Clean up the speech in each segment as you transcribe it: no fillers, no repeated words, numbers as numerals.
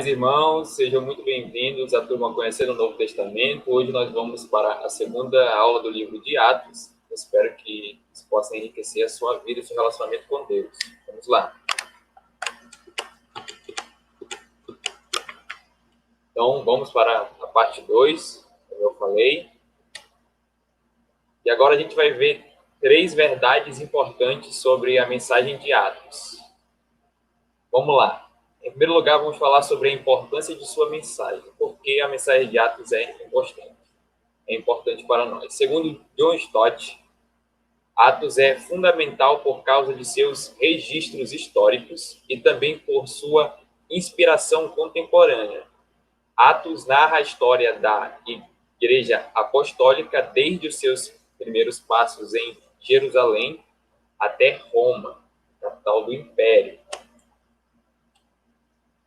Paz, irmãos, sejam muito bem-vindos à turma Conhecendo o Novo Testamento. Hoje nós vamos para a segunda aula do livro de Atos. Eu espero que isso possa enriquecer a sua vida e seu relacionamento com Deus. Vamos lá. Então, vamos para a parte 2, como eu falei. E agora a gente vai ver 3 verdades importantes sobre a mensagem de Atos. Vamos lá. Em primeiro lugar, vamos falar sobre a importância de sua mensagem. Por que a mensagem de Atos é importante para nós. Segundo John Stott, Atos é fundamental por causa de seus registros históricos e também por sua inspiração contemporânea. Atos narra a história da Igreja Apostólica desde os seus primeiros passos em Jerusalém até Roma, capital do Império.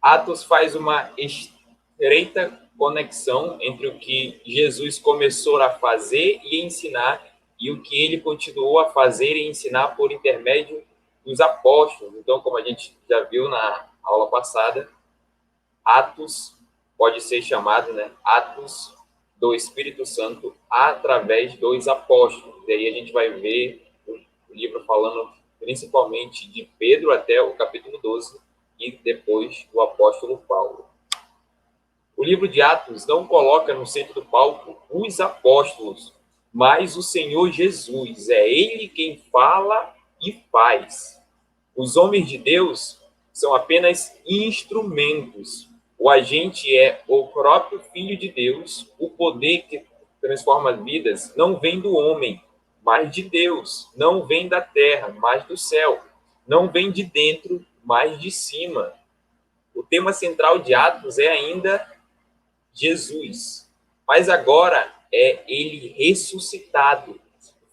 Atos faz uma estreita conexão entre o que Jesus começou a fazer e ensinar e o que ele continuou a fazer e ensinar por intermédio dos apóstolos. Então, como a gente já viu na aula passada, Atos pode ser chamado, Atos do Espírito Santo através dos apóstolos. E aí a gente vai ver o livro falando principalmente de Pedro até o capítulo 12 e depois do apóstolo Paulo. O livro de Atos não coloca no centro do palco os apóstolos, mas o Senhor Jesus. É Ele quem fala e faz. Os homens de Deus são apenas instrumentos. O agente é o próprio Filho de Deus. O poder que transforma vidas não vem do homem, mas de Deus. Não vem da terra, mas do céu. Não vem de dentro, mas de cima. O tema central de Atos é ainda Jesus, mas agora é ele ressuscitado,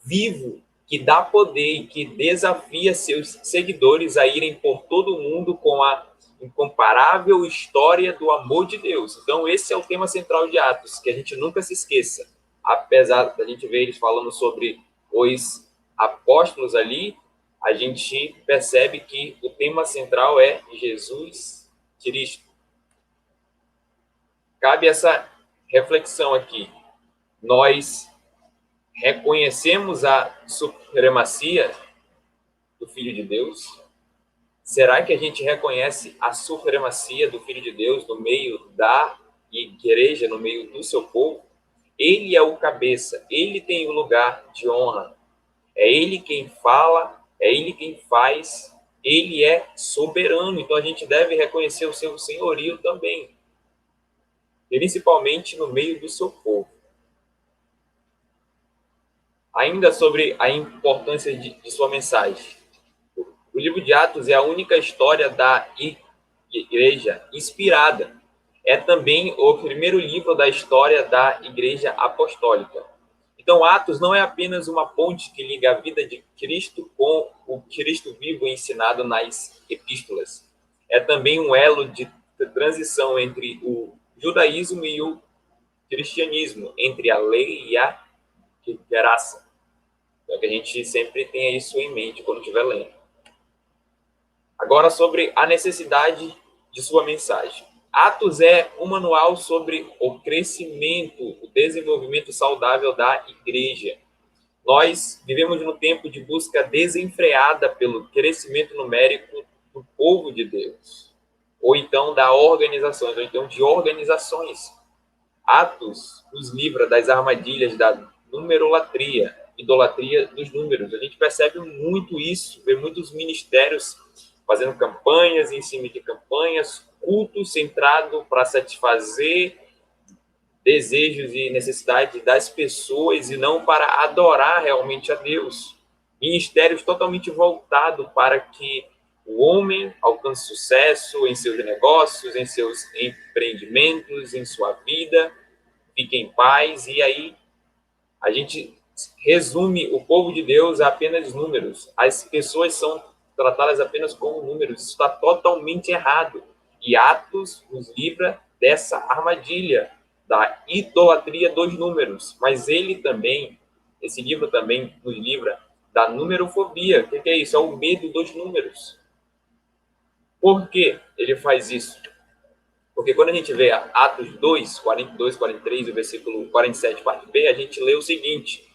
vivo, que dá poder e que desafia seus seguidores a irem por todo o mundo com a incomparável história do amor de Deus. Então esse é o tema central de Atos, que a gente nunca se esqueça. Apesar da gente ver eles falando sobre os apóstolos ali, a gente percebe que o tema central é Jesus Cristo. Cabe essa reflexão aqui. Nós reconhecemos a supremacia do Filho de Deus? Será que a gente reconhece a supremacia do Filho de Deus no meio da igreja, no meio do seu povo? Ele é o cabeça, ele tem o lugar de honra. É ele quem fala, é ele quem faz, ele é soberano. Então a gente deve reconhecer o seu senhorio também, principalmente no meio do seu povo. Ainda sobre a importância de sua mensagem. O livro de Atos é a única história da igreja inspirada. É também o primeiro livro da história da igreja apostólica. Então, Atos não é apenas uma ponte que liga a vida de Cristo com o Cristo vivo ensinado nas epístolas. É também um elo de transição entre o judaísmo e o cristianismo, entre a lei e a graça. Então, que a gente sempre tenha isso em mente quando estiver lendo. Agora, sobre a necessidade de sua mensagem. Atos é um manual sobre o crescimento, o desenvolvimento saudável da igreja. Nós vivemos num tempo de busca desenfreada pelo crescimento numérico do povo de Deus, ou então da organizações, ou então de organizações. Atos nos livra das armadilhas da numerolatria, idolatria dos números. A gente percebe muito isso, vê muitos ministérios fazendo campanhas em cima de campanhas, culto centrado para satisfazer desejos e necessidades das pessoas e não para adorar realmente a Deus. Ministérios totalmente voltados para que o homem alcance sucesso em seus negócios, em seus empreendimentos, em sua vida, fique em paz. E aí a gente resume o povo de Deus a apenas números. As pessoas são tratadas apenas como números. Isso está totalmente errado. E Atos nos livra dessa armadilha da idolatria dos números. Mas ele também, esse livro também nos livra da numerofobia. O que é isso? É o medo dos números. Por que ele faz isso? Porque quando a gente vê Atos 2, 42, 43, o versículo 47, parte B, a gente lê o seguinte: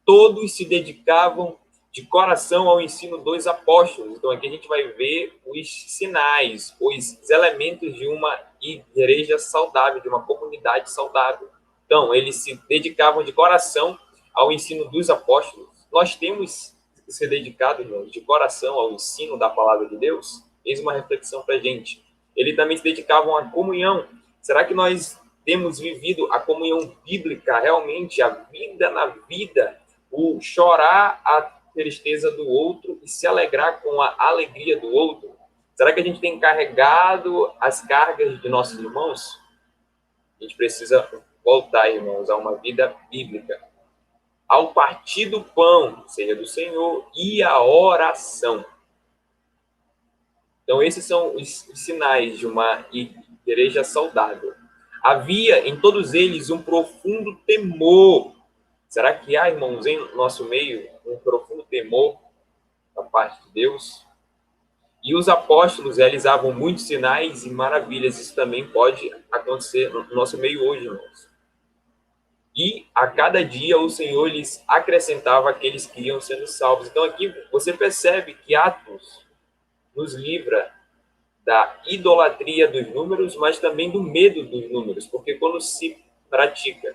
todos se dedicavam de coração ao ensino dos apóstolos. Então aqui a gente vai ver os sinais, os elementos de uma igreja saudável, de uma comunidade saudável. Então, eles se dedicavam de coração ao ensino dos apóstolos. Nós temos que ser dedicados, irmãos, de coração ao ensino da palavra de Deus? Eis uma reflexão para a gente. Eles também se dedicavam à comunhão. Será que nós temos vivido a comunhão bíblica, realmente, a vida na vida, o chorar a tristeza do outro e se alegrar com a alegria do outro? Será que a gente tem carregado as cargas de nossos irmãos? A gente precisa voltar, irmãos, a uma vida bíblica. Ao partir do pão, seja do Senhor, e a oração. Então, esses são os sinais de uma igreja saudável. Havia em todos eles um profundo temor. Será que há, irmãos, em nosso meio um profundo temor da parte de Deus? E os apóstolos realizavam muitos sinais e maravilhas. Isso também pode acontecer no nosso meio hoje, irmãos. E a cada dia o Senhor lhes acrescentava aqueles que iam sendo salvos. Então aqui você percebe que Atos nos livra da idolatria dos números, mas também do medo dos números, porque quando se pratica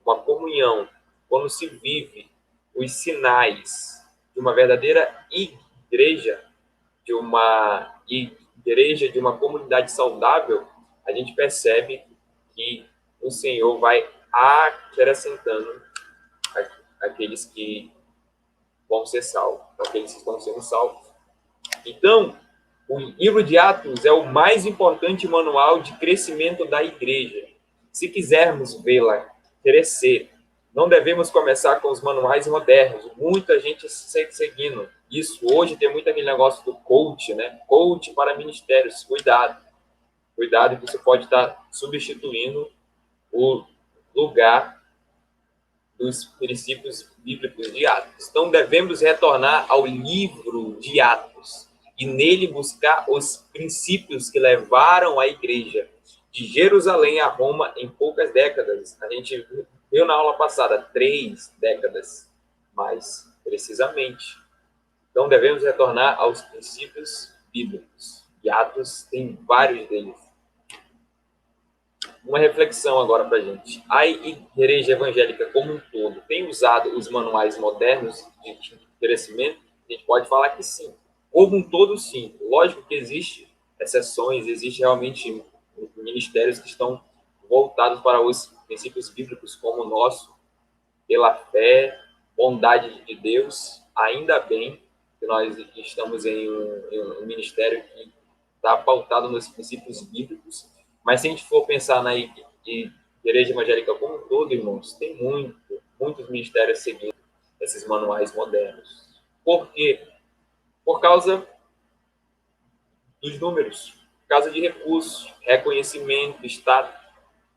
uma comunhão, quando se vive os sinais de uma verdadeira igreja, de uma comunidade saudável, a gente percebe que o Senhor vai acrescentando aqueles que vão ser salvos, aqueles que estão sendo salvos. Então, o livro de Atos é o mais importante manual de crescimento da igreja. Se quisermos vê-la crescer, não devemos começar com os manuais modernos. Muita gente seguindo isso. Hoje tem muito aquele negócio do coach, né? Coach para ministérios. Cuidado. Cuidado que isso pode estar substituindo o lugar dos princípios bíblicos de Atos. Então, devemos retornar ao livro de Atos e nele buscar os princípios que levaram a igreja de Jerusalém a Roma em poucas décadas. A gente viu na aula passada 3 décadas, mais precisamente. Então, devemos retornar aos princípios bíblicos. E Atos tem vários deles. Uma reflexão agora para a gente. A igreja evangélica como um todo tem usado os manuais modernos de crescimento? A gente pode falar que sim. Como um todo, sim. Lógico que existe exceções, existe realmente ministérios que estão voltados para os princípios bíblicos, como o nosso, pela fé, bondade de Deus. Ainda bem que nós estamos em um ministério que está pautado nos princípios bíblicos. Mas se a gente for pensar na igreja evangélica como um todo, irmãos, tem muitos ministérios seguindo esses manuais modernos. Por quê? Por causa dos números, por causa de recursos, reconhecimento, status,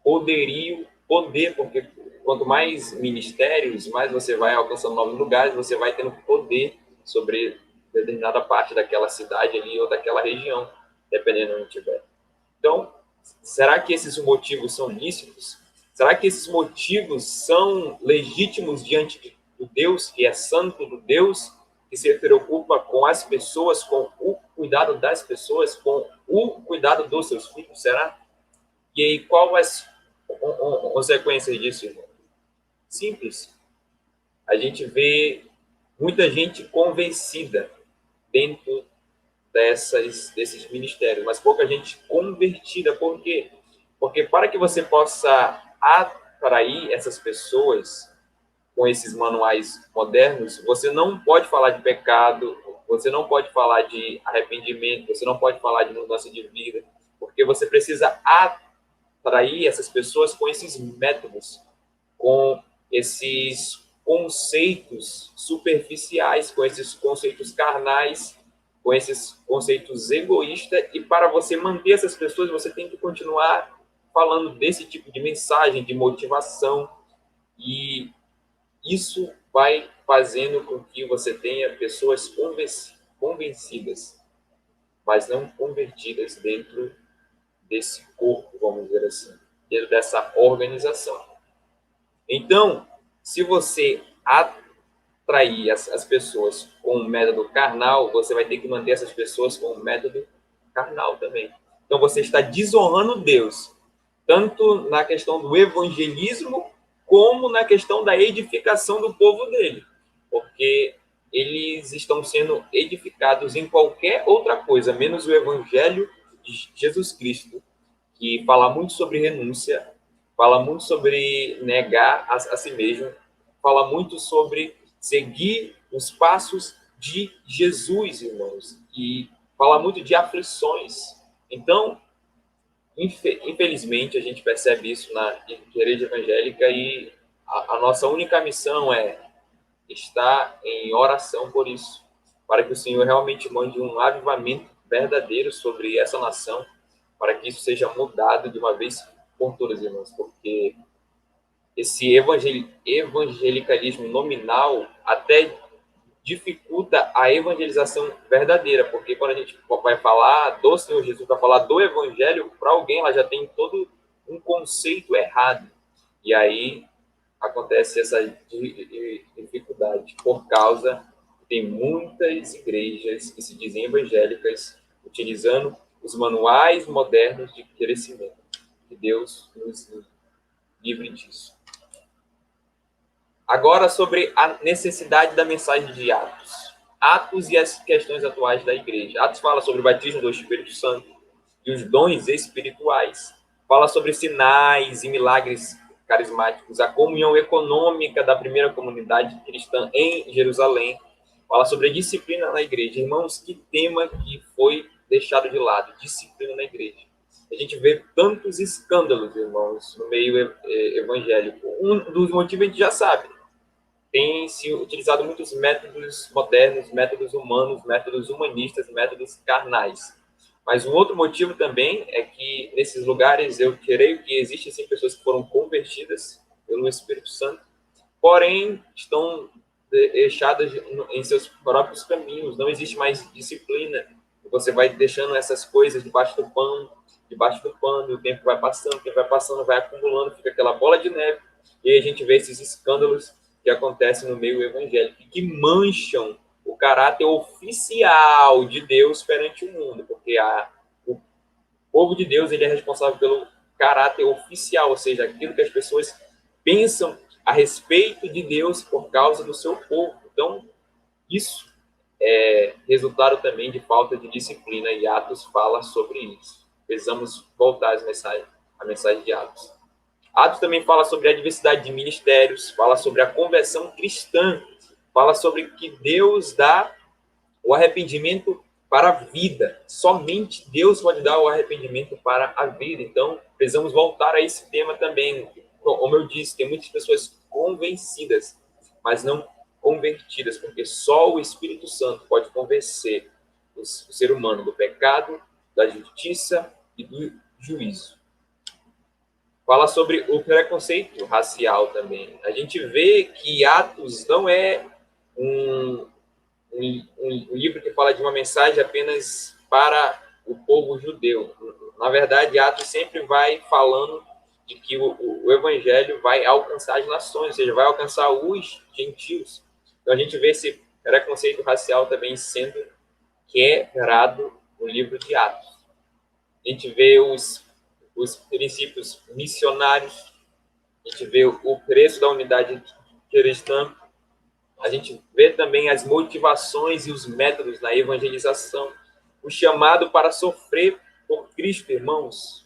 poder, porque quanto mais ministérios, mais você vai alcançando novos lugares, você vai tendo poder sobre determinada parte daquela cidade ali ou daquela região, dependendo de onde estiver. Então, será que esses motivos são lícitos? Será que esses motivos são legítimos diante do Deus, que é santo, do Deus que se preocupa com as pessoas, com o cuidado das pessoas, com o cuidado dos seus filhos? Será? E aí, qual as consequências disso, irmão? Simples. A gente vê muita gente convencida dentro desses ministérios, mas pouca gente convertida. Por quê? Porque para que você possa atrair essas pessoas com esses manuais modernos, você não pode falar de pecado, você não pode falar de arrependimento, você não pode falar de mudança de vida, porque você precisa atrair essas pessoas com esses métodos, com esses conceitos superficiais, com esses conceitos carnais, com esses conceitos egoístas, e para você manter essas pessoas, você tem que continuar falando desse tipo de mensagem, de motivação, e isso vai fazendo com que você tenha pessoas convencidas, mas não convertidas dentro desse corpo, vamos dizer assim, dentro dessa organização. Então, se você atrair as pessoas com o método carnal, você vai ter que manter essas pessoas com o método carnal também. Então, você está desonrando Deus, tanto na questão do evangelismo, como na questão da edificação do povo dele. Porque eles estão sendo edificados em qualquer outra coisa, menos o evangelho de Jesus Cristo, que fala muito sobre renúncia, fala muito sobre negar a si mesmo, fala muito sobre seguir os passos de Jesus, irmãos, e fala muito de aflições. Então, infelizmente, a gente percebe isso na igreja evangélica e a nossa única missão é estar em oração por isso, para que o Senhor realmente mande um avivamento verdadeiro sobre essa nação, para que isso seja mudado de uma vez por todas, irmãos, porque esse evangelicalismo nominal até dificulta a evangelização verdadeira, porque quando a gente vai falar do Senhor Jesus, vai falar do evangelho, para alguém ela já tem todo um conceito errado. E aí acontece essa dificuldade por causa que tem muitas igrejas que se dizem evangélicas utilizando os manuais modernos de crescimento. Que Deus nos livre disso. Agora, sobre a necessidade da mensagem de Atos. Atos e as questões atuais da igreja. Atos fala sobre o batismo do Espírito Santo e os dons espirituais. Fala sobre sinais e milagres carismáticos, a comunhão econômica da primeira comunidade cristã em Jerusalém. Fala sobre a disciplina na igreja. Irmãos, que tema que foi deixado de lado, disciplina na igreja. A gente vê tantos escândalos, irmãos, no meio evangélico. Um dos motivos a gente já sabe. Tem se utilizado muitos métodos modernos, métodos humanos, métodos humanistas, métodos carnais. Mas um outro motivo também é que nesses lugares eu creio que existem sim pessoas que foram convertidas pelo Espírito Santo, porém estão deixadas em seus próprios caminhos, não existe mais disciplina. Você vai deixando essas coisas debaixo do pano, o tempo vai passando, vai acumulando, fica aquela bola de neve, e aí a gente vê esses escândalos que acontecem no meio evangélico, que mancham o caráter oficial de Deus perante o mundo, porque o povo de Deus ele é responsável pelo caráter oficial, ou seja, aquilo que as pessoas pensam a respeito de Deus por causa do seu povo. Então, isso é resultado também de falta de disciplina, e Atos fala sobre isso. Precisamos voltar à mensagem de Atos. Atos também fala sobre a diversidade de ministérios, fala sobre a conversão cristã, fala sobre que Deus dá o arrependimento para a vida. Somente Deus pode dar o arrependimento para a vida. Então, precisamos voltar a esse tema também. Como eu disse, tem muitas pessoas convencidas, mas não convertidas, porque só o Espírito Santo pode convencer o ser humano do pecado, da justiça e do juízo. Fala sobre o preconceito racial também. A gente vê que Atos não é um livro que fala de uma mensagem apenas para o povo judeu. Na verdade, Atos sempre vai falando de que o evangelho vai alcançar as nações, ou seja, vai alcançar os gentios. Então a gente vê esse preconceito racial também sendo quebrado no livro de Atos. A gente vê os princípios missionários, a gente vê o preço da unidade cristã, a gente vê também as motivações e os métodos na evangelização, o chamado para sofrer por Cristo, irmãos.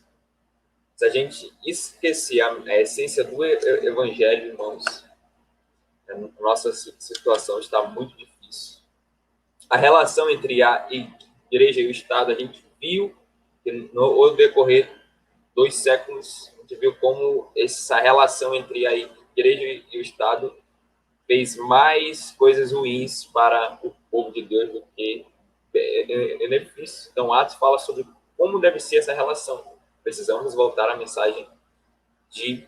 Se a gente esquecer a essência do evangelho, irmãos, a nossa situação está muito difícil. A relação entre a igreja e o Estado, a gente viu que no decorrer 2 séculos, a gente viu como essa relação entre a igreja e o Estado fez mais coisas ruins para o povo de Deus do que benefícios. Então, Atos fala sobre como deve ser essa relação. Precisamos voltar à mensagem de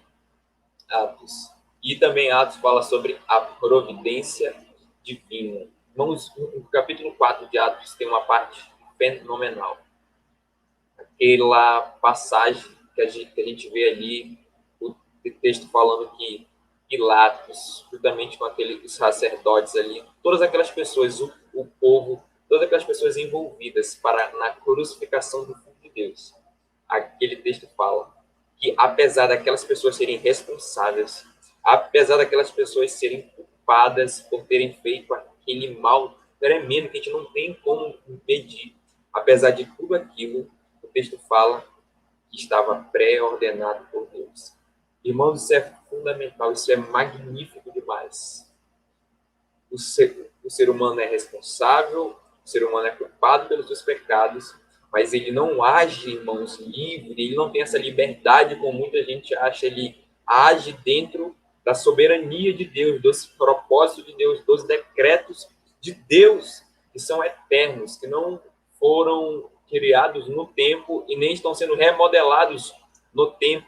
Atos. E também Atos fala sobre a providência divina. Vamos, no capítulo 4 de Atos tem uma parte fenomenal. aquela passagem que a gente vê ali, o texto falando que Pilatos, juntamente com aqueles sacerdotes ali, todas aquelas pessoas, o povo, todas aquelas pessoas envolvidas na crucificação do Filho de Deus. Aquele texto fala que, apesar daquelas pessoas serem responsáveis, apesar daquelas pessoas serem culpadas por terem feito aquele mal tremendo que a gente não tem como medir, apesar de tudo aquilo, o texto fala que estava pré-ordenado por Deus. Irmãos, isso é fundamental, isso é magnífico demais. O ser humano é responsável, o ser humano é culpado pelos seus pecados, mas ele não age, irmãos, livre, ele não tem essa liberdade como muita gente acha, ele age dentro da soberania de Deus, dos propósitos de Deus, dos decretos de Deus, que são eternos, que não foram criados no tempo e nem estão sendo remodelados no tempo.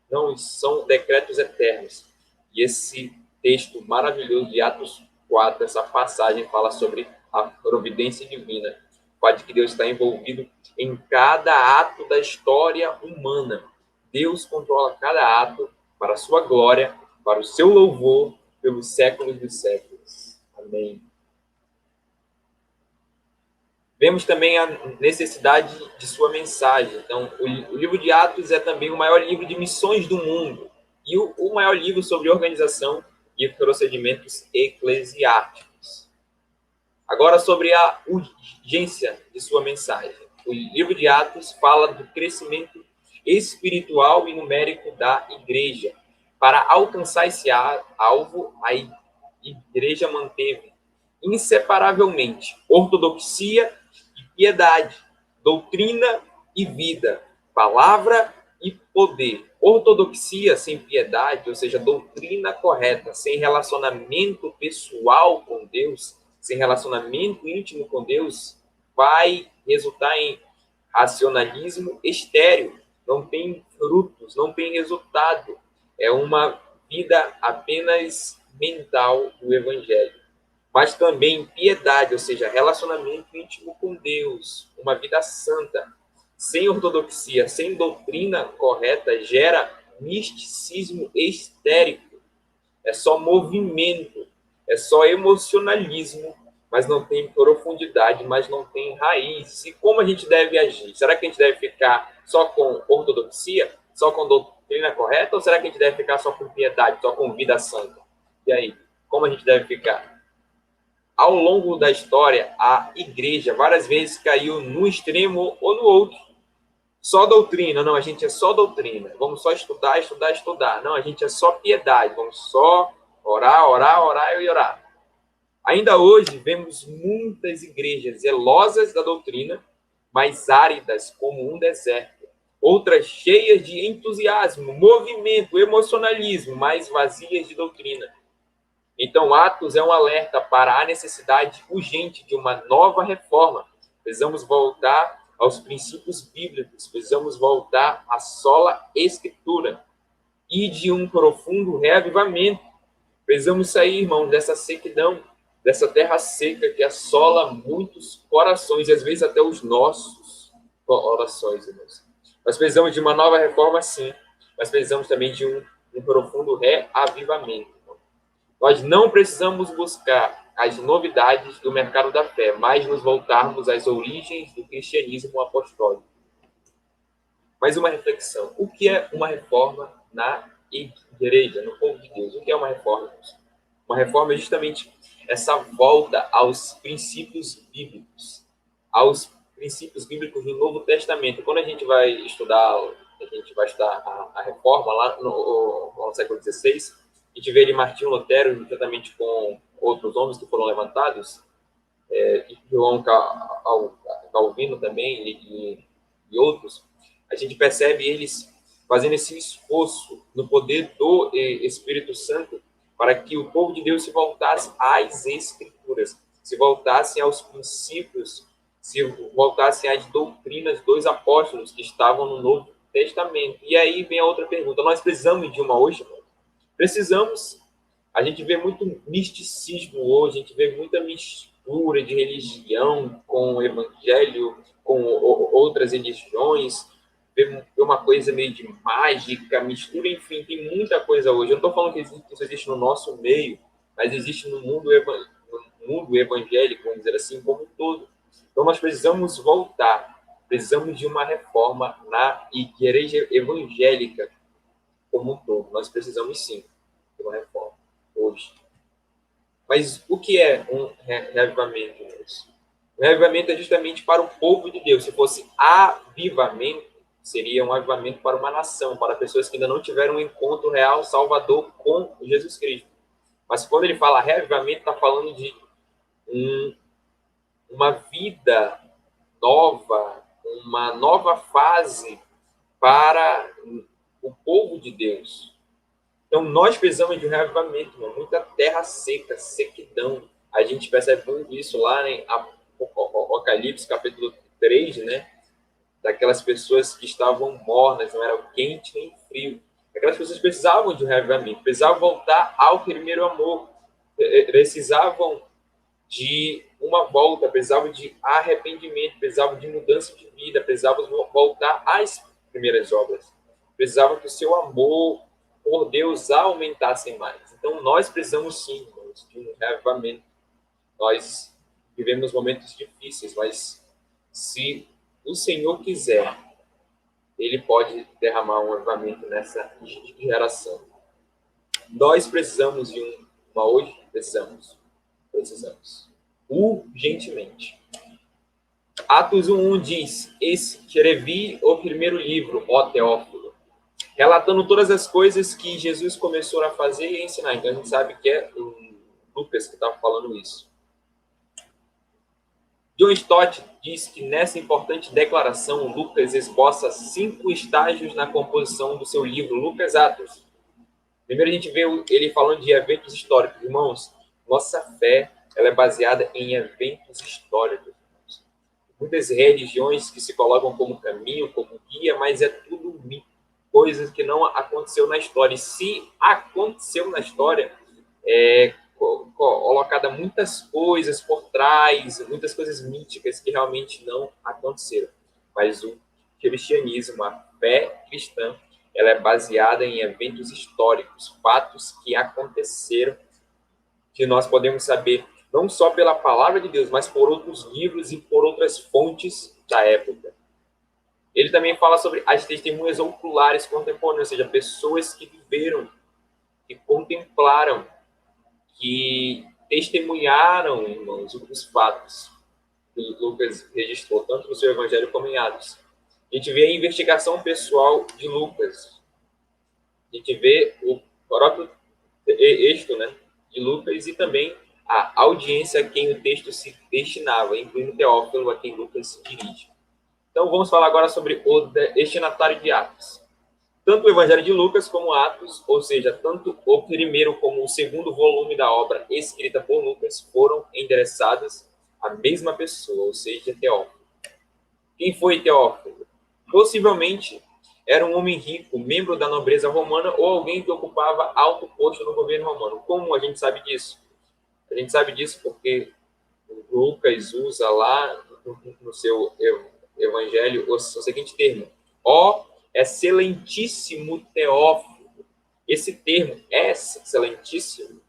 Não, são decretos eternos. E esse texto maravilhoso de Atos 4, essa passagem fala sobre a providência divina, o fato de que Deus está envolvido em cada ato da história humana. Deus controla cada ato para a sua glória, para o seu louvor, pelos séculos dos séculos. Amém. Vemos também a necessidade de sua mensagem. Então, o livro de Atos é também o maior livro de missões do mundo e o maior livro sobre organização e procedimentos eclesiásticos. Agora, sobre a urgência de sua mensagem. O livro de Atos fala do crescimento espiritual e numérico da igreja. Para alcançar esse alvo, a igreja manteve inseparavelmente ortodoxia e piedade, doutrina e vida, palavra e poder. Ortodoxia sem piedade, ou seja, doutrina correta, sem relacionamento pessoal com Deus, sem relacionamento íntimo com Deus, vai resultar em racionalismo estéril, não tem frutos, não tem resultado. É uma vida apenas mental do evangelho. Mas também piedade, ou seja, relacionamento íntimo com Deus, uma vida santa, sem ortodoxia, sem doutrina correta, gera misticismo histérico. É só movimento, é só emocionalismo, mas não tem profundidade, mas não tem raiz. E como a gente deve agir? Será que a gente deve ficar só com ortodoxia, só com doutrina correta, ou será que a gente deve ficar só com piedade, só com vida santa? E aí, como a gente deve ficar? Ao longo da história, a igreja várias vezes caiu no extremo ou no outro. Só doutrina, não, a gente é só doutrina. Vamos só estudar, estudar, estudar. Não, a gente é só piedade, vamos só orar, orar, orar e orar. Ainda hoje, vemos muitas igrejas zelosas da doutrina, mas áridas como um deserto. Outras cheias de entusiasmo, movimento, emocionalismo, mas vazias de doutrina. Então, Atos é um alerta para a necessidade urgente de uma nova reforma. Precisamos voltar aos princípios bíblicos, precisamos voltar à sola escritura e de um profundo reavivamento. Precisamos sair, irmãos, dessa sequidão, dessa terra seca que assola muitos corações, e às vezes até os nossos corações, irmãos. Nós precisamos de uma nova reforma, sim, mas precisamos também de um profundo reavivamento. Nós não precisamos buscar as novidades do mercado da fé, mas nos voltarmos às origens do cristianismo apostólico. Mais uma reflexão. O que é uma reforma na igreja, no povo de Deus? O que é uma reforma? Uma reforma é justamente essa volta aos princípios bíblicos, aos princípios bíblicos do Novo Testamento. Quando a gente vai estudar a reforma lá no século XVI, a gente vê ali Martinho Lutero, juntamente com outros homens que foram levantados, João Calvino também, e outros. A gente percebe eles fazendo esse esforço no poder do Espírito Santo para que o povo de Deus se voltasse às Escrituras, se voltasse aos princípios, se voltasse às doutrinas dos apóstolos que estavam no Novo Testamento. E aí vem a outra pergunta: nós precisamos de uma hoje? Precisamos. A gente vê muito misticismo hoje, a gente vê muita mistura de religião com o evangelho, com outras religiões, ver uma coisa meio de mágica, mistura, enfim, tem muita coisa hoje. Eu não estou falando que isso existe no nosso meio, mas existe no mundo evangélico, vamos dizer assim, como um todo. Então nós precisamos voltar, precisamos de uma reforma na igreja evangélica como um todo. Nós precisamos sim de uma reforma hoje. Mas o que é um reavivamento? O reavivamento é justamente para o povo de Deus. Se fosse avivamento, seria um avivamento para uma nação, para pessoas que ainda não tiveram um encontro real, salvador com Jesus Cristo. Mas quando ele fala reavivamento, está falando de uma vida nova, uma nova fase para o povo de Deus. Então, nós precisamos de um reavivamento, mano. Muita terra seca, sequidão. A gente percebe muito isso lá em Apocalipse, capítulo 3, né? Daquelas pessoas que estavam mornas, não era quente nem frio. Aquelas pessoas precisavam de um reavivamento, precisavam voltar ao primeiro amor, precisavam de uma volta, precisavam de arrependimento, precisavam de mudança de vida, precisavam voltar às primeiras obras, precisavam que o seu amor por Deus aumentasse mais. Então, nós precisamos sim, irmãos, de um reavivamento. Nós vivemos momentos difíceis, mas se o Senhor quiser, Ele pode derramar um avivamento nessa geração. Nós precisamos de uma hoje? Precisamos. Urgentemente. Atos 1:1 diz: escrevi o primeiro livro, ó Teófilo, relatando todas as coisas que Jesus começou a fazer e ensinar. Então a gente sabe que é o Lucas que estava falando isso. John Stott diz que nessa importante declaração, Lucas esboça 5 estágios na composição do seu livro, Lucas Atos. Primeiro a gente vê ele falando de eventos históricos. Irmãos, nossa fé ela é baseada em eventos históricos. Muitas religiões que se colocam como caminho, como guia, mas é tudo mito, coisas que não aconteceu na história. E se aconteceu na história, é colocada muitas coisas por trás, muitas coisas míticas que realmente não aconteceram. Mas o cristianismo, a fé cristã, ela é baseada em eventos históricos, fatos que aconteceram, que nós podemos saber não só pela palavra de Deus, mas por outros livros e por outras fontes da época. Ele também fala sobre as testemunhas oculares contemporâneas, ou seja, pessoas que viveram, que contemplaram, que testemunharam, irmãos, os fatos que Lucas registrou, tanto no seu evangelho como em Atos. A gente vê a investigação pessoal de Lucas. A gente vê o próprio texto, né, de Lucas e também a audiência a quem o texto se destinava, incluindo Teófilo, a quem Lucas se dirige. Então, vamos falar agora sobre o destinatário de Atos. Tanto o Evangelho de Lucas como Atos, ou seja, tanto o primeiro como o segundo volume da obra escrita por Lucas, foram endereçadas à mesma pessoa, ou seja, Teófilo. Quem foi Teófilo? Possivelmente era um homem rico, membro da nobreza romana ou alguém que ocupava alto posto no governo romano. Como a gente sabe disso? A gente sabe disso porque Lucas usa lá no seu evangelho o seguinte termo: ó excelentíssimo Teófilo. Esse termo, excelentíssimo,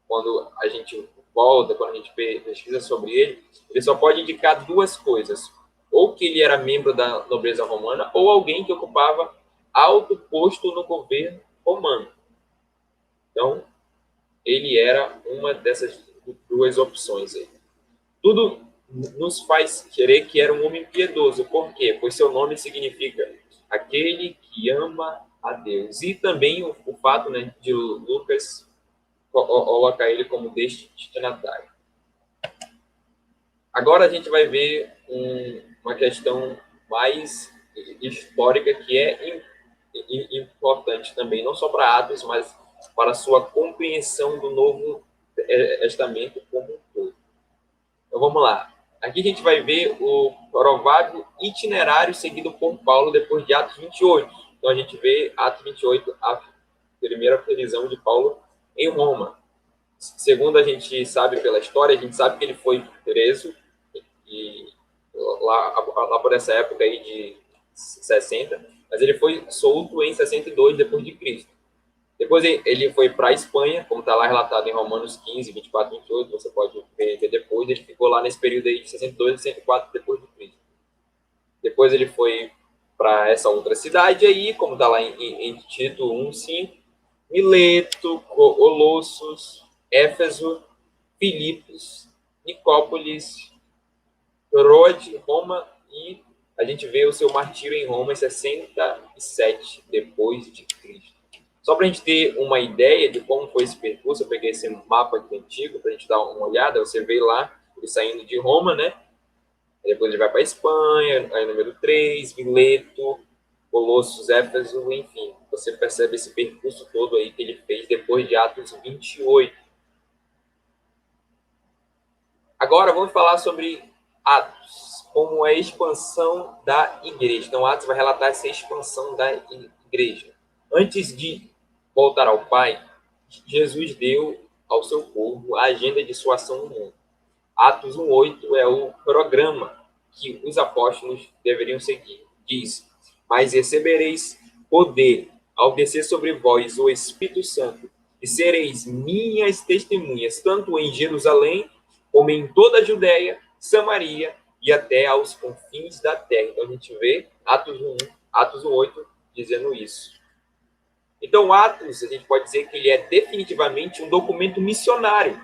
quando a gente volta, quando a gente pesquisa sobre ele, ele só pode indicar duas coisas: ou que ele era membro da nobreza romana, ou alguém que ocupava alto posto no governo romano. Então, ele era uma dessas duas opções aí. Tudo nos faz querer que era um homem piedoso. Por quê? Pois seu nome significa aquele que ama a Deus. E também o fato, né, de Lucas colocar ele como destinatário. Agora a gente vai ver uma questão mais histórica que é importante também, não só para Atos, mas para a sua compreensão do Novo Testamento como um todo. Então vamos lá. Aqui a gente vai ver o provável itinerário seguido por Paulo depois de Atos 28. Então a gente vê Atos 28, a primeira prisão de Paulo em Roma. Segundo a gente sabe pela história, a gente sabe que ele foi preso e lá por essa época aí de 60, mas ele foi solto em 62 depois de Cristo. Depois ele foi para a Espanha, como está lá relatado em Romanos 15, 24, 28, você pode ver depois, ele ficou lá nesse período aí de 62 a 64 depois de Cristo. Depois ele foi para essa outra cidade aí, como está lá em Tito 1:5, Mileto, Colossos, Éfeso, Filipos, Nicópolis, Rode, Roma, e a gente vê o seu martírio em Roma em 67 depois de Cristo. Só para a gente ter uma ideia de como foi esse percurso, eu peguei esse mapa aqui antigo para a gente dar uma olhada. Você vê lá ele saindo de Roma, né? Depois ele vai para a Espanha, aí número 3, Mileto, Colossos, Éfeso, enfim. Você percebe esse percurso todo aí que ele fez depois de Atos 28. Agora vamos falar sobre Atos, como é a expansão da igreja. Então, Atos vai relatar essa expansão da igreja. Antes de voltar ao Pai, Jesus deu ao seu povo a agenda de sua ação no mundo. Atos 1:8 é o programa que os apóstolos deveriam seguir. Diz: mas recebereis poder ao descer sobre vós o Espírito Santo, e sereis minhas testemunhas, tanto em Jerusalém, como em toda a Judéia, Samaria e até aos confins da terra. Então a gente vê Atos 1, Atos 1:8 dizendo isso. Então, Atos, a gente pode dizer que ele é definitivamente um documento missionário,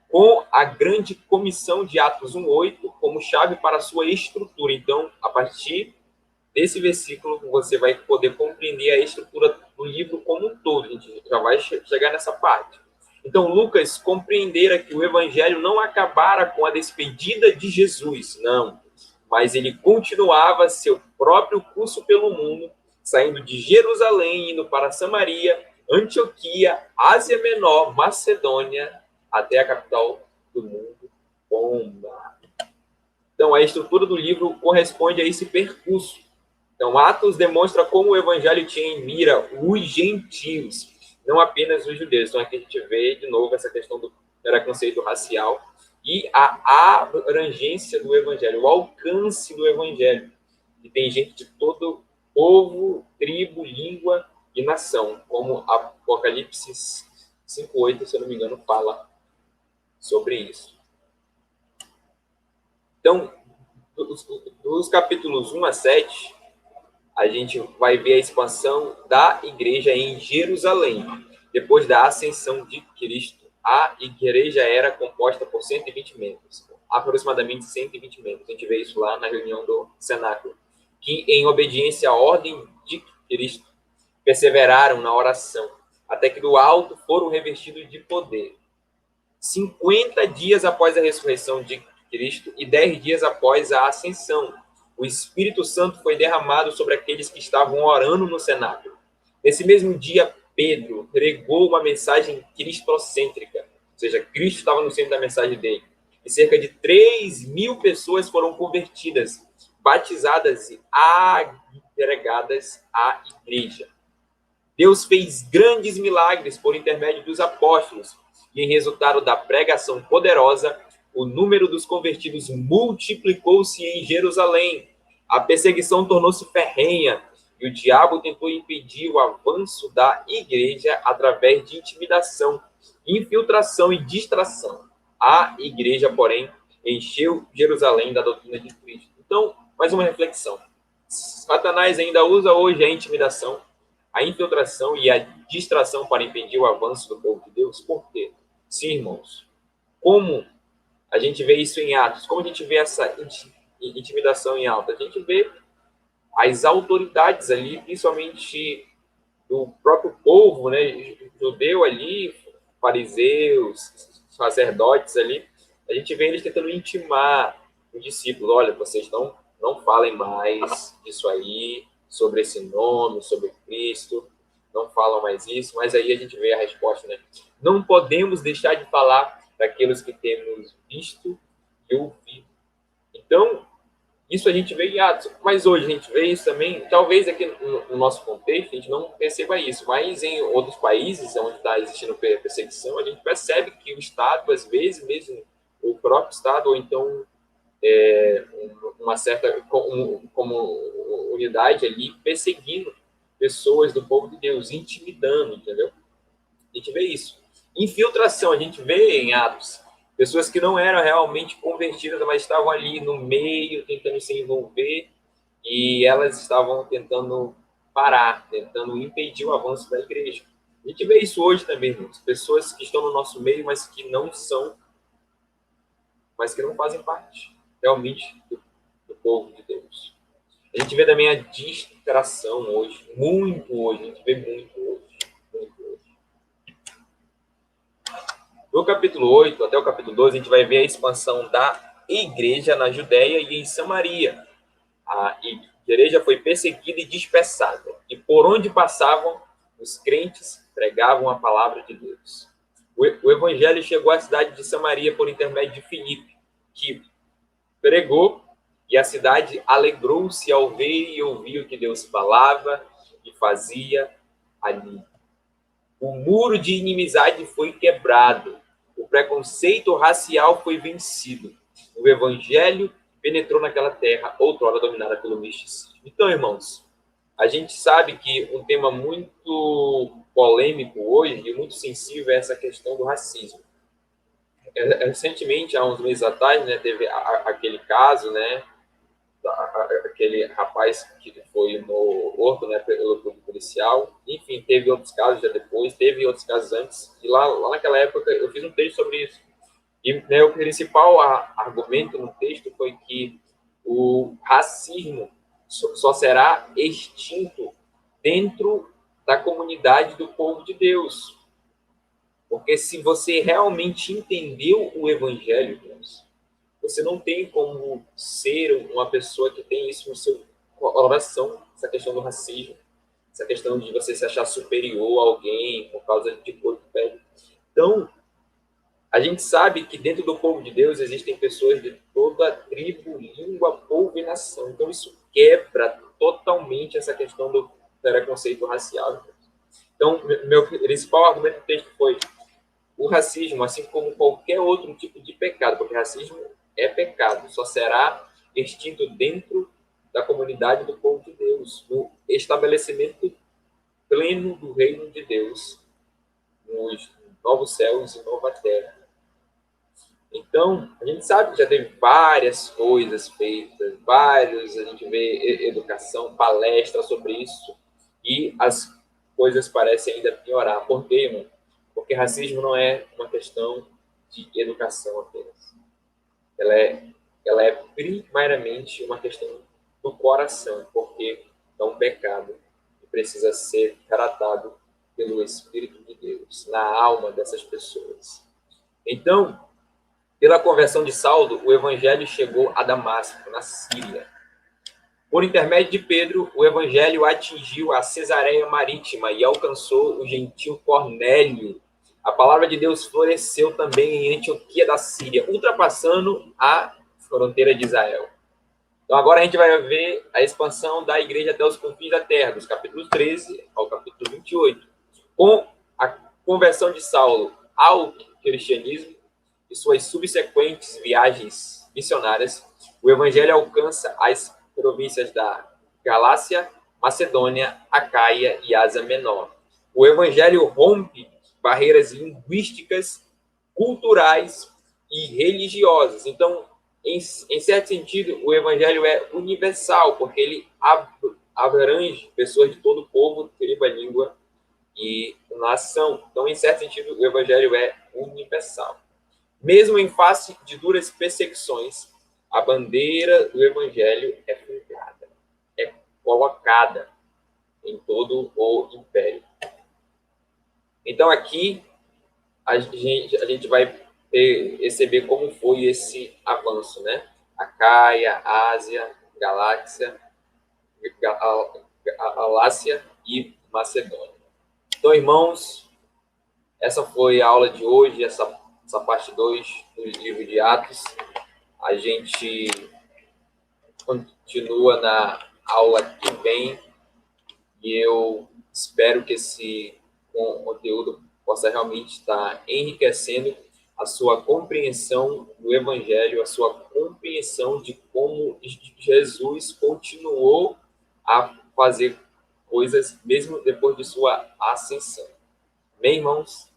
com a grande comissão de Atos 1:8 como chave para a sua estrutura. Então, a partir desse versículo, você vai poder compreender a estrutura do livro como um todo. A gente já vai chegar nessa parte. Então, Lucas compreendera que o evangelho não acabara com a despedida de Jesus, não, mas ele continuava seu próprio curso pelo mundo, saindo de Jerusalém, indo para Samaria, Antioquia, Ásia Menor, Macedônia, até a capital do mundo, Roma. Então, a estrutura do livro corresponde a esse percurso. Então, Atos demonstra como o evangelho tinha em mira os gentios, não apenas os judeus. Então, aqui a gente vê de novo essa questão do preconceito racial e a abrangência do evangelho, o alcance do evangelho. E tem gente de todo povo, tribo, língua e nação, como Apocalipse 5:8, se eu não me engano, fala sobre isso. Então, dos capítulos 1 a 7, a gente vai ver a expansão da igreja em Jerusalém. Depois da ascensão de Cristo, a igreja era composta por 120 membros, aproximadamente 120 membros. A gente vê isso lá na reunião do cenáculo, que, em obediência à ordem de Cristo, perseveraram na oração, até que do alto foram revestidos de poder. 50 dias após a ressurreição de Cristo e 10 dias após a ascensão, o Espírito Santo foi derramado sobre aqueles que estavam orando no cenáculo. Nesse mesmo dia, Pedro pregou uma mensagem cristocêntrica, ou seja, Cristo estava no centro da mensagem dele. E cerca de 3.000 pessoas foram convertidas, batizadas e agregadas à igreja. Deus fez grandes milagres por intermédio dos apóstolos, e em resultado da pregação poderosa, o número dos convertidos multiplicou-se em Jerusalém. A perseguição tornou-se ferrenha e o diabo tentou impedir o avanço da igreja através de intimidação, infiltração e distração. A igreja, porém, encheu Jerusalém da doutrina de Cristo. Então, mais uma reflexão. Satanás ainda usa hoje a intimidação, a infiltração e a distração para impedir o avanço do povo de Deus. Por quê? Sim, irmãos. Como a gente vê isso em Atos? Como a gente vê essa intimidação em Atos? A gente vê as autoridades ali, principalmente do próprio povo, né, judeu ali, fariseus, sacerdotes ali. A gente vê eles tentando intimar o discípulo. Olha, vocês não falem mais disso aí, sobre esse nome, sobre Cristo, não falam mais isso, mas aí a gente vê a resposta, né? Não podemos deixar de falar daqueles que temos visto e ouvido. Então, isso a gente vê em Atos, mas hoje a gente vê isso também, talvez aqui no nosso contexto a gente não perceba isso, mas em outros países onde está existindo perseguição, a gente percebe que o Estado, às vezes mesmo o próprio Estado, ou então uma certa, como unidade ali, perseguindo pessoas do povo de Deus, intimidando, entendeu? A gente vê isso. Infiltração, a gente vê em Atos. Pessoas que não eram realmente convertidas, mas estavam ali no meio, tentando se envolver, e elas estavam tentando parar, tentando impedir o avanço da igreja. A gente vê isso hoje também, irmãos. Pessoas que estão no nosso meio, mas que não são, mas que não fazem parte realmente do povo de Deus. A gente vê também a distração hoje, muito hoje, a gente vê muito hoje, muito hoje. Do capítulo 8 até o capítulo 12, a gente vai ver a expansão da igreja na Judéia e em Samaria. A igreja foi perseguida e dispersada, e por onde passavam, os crentes pregavam a palavra de Deus. O evangelho chegou à cidade de Samaria por intermédio de Filipe, que pregou, e a cidade alegrou-se ao ver e ouvir o que Deus falava e fazia ali. O muro de inimizade foi quebrado, o preconceito racial foi vencido. O evangelho penetrou naquela terra, outrora dominada pelo misticismo. Então, irmãos, a gente sabe que um tema muito polêmico hoje e muito sensível é essa questão do racismo. Recentemente, há uns meses atrás, né, teve aquele caso, né, aquele rapaz que foi morto, né, pelo policial. Enfim, teve outros casos já depois, teve outros casos antes. E lá naquela época eu fiz um texto sobre isso. E, né, o principal argumento no texto foi que o racismo só será extinto dentro da comunidade do povo de Deus. Porque se você realmente entendeu o evangelho, Deus, você não tem como ser uma pessoa que tem isso no seu coração, essa questão do racismo, essa questão de você se achar superior a alguém por causa de cor de pele. Então, a gente sabe que dentro do povo de Deus existem pessoas de toda tribo, língua, povo e nação. Então, isso quebra totalmente essa questão do preconceito racial. Então, meu principal argumento do texto foi o racismo, assim como qualquer outro tipo de pecado, porque racismo é pecado, só será extinto dentro da comunidade do povo de Deus, no estabelecimento pleno do reino de Deus, nos novos céus e nova terra. Então, a gente sabe que já teve várias coisas feitas, a gente vê educação, palestra sobre isso, e as coisas parecem ainda piorar. Por quê, irmão? Porque racismo não é uma questão de educação apenas. Ela é primariamente uma questão do coração, porque é um pecado que precisa ser tratado pelo Espírito de Deus, na alma dessas pessoas. Então, pela conversão de Saulo, o evangelho chegou a Damasco, na Síria. Por intermédio de Pedro, o evangelho atingiu a Cesareia Marítima e alcançou o gentil Cornélio. A palavra de Deus floresceu também em Antioquia da Síria, ultrapassando a fronteira de Israel. Então agora a gente vai ver a expansão da igreja até os confins da terra, dos capítulos 13 ao capítulo 28. Com a conversão de Saulo ao cristianismo e suas subsequentes viagens missionárias, o evangelho alcança as províncias da Galácia, Macedônia, Acaia e Ásia Menor. O evangelho rompe barreiras linguísticas, culturais e religiosas. Então, em certo sentido, o evangelho é universal, porque ele abrange pessoas de todo o povo, tribo, língua e nação. Então, em certo sentido, o evangelho é universal. Mesmo em face de duras perseguições, a bandeira do evangelho é fundada, é colocada em todo o império. Então, aqui, a gente vai perceber como foi esse avanço, né? Acaia, Ásia, Galáxia, Galácia e Macedônia. Então, irmãos, essa foi a aula de hoje, essa parte 2 do livro de Atos. A gente continua na aula que vem e eu espero que esse conteúdo possa realmente estar enriquecendo a sua compreensão do Evangelho, a sua compreensão de como Jesus continuou a fazer coisas mesmo depois de sua ascensão. Bem, irmãos,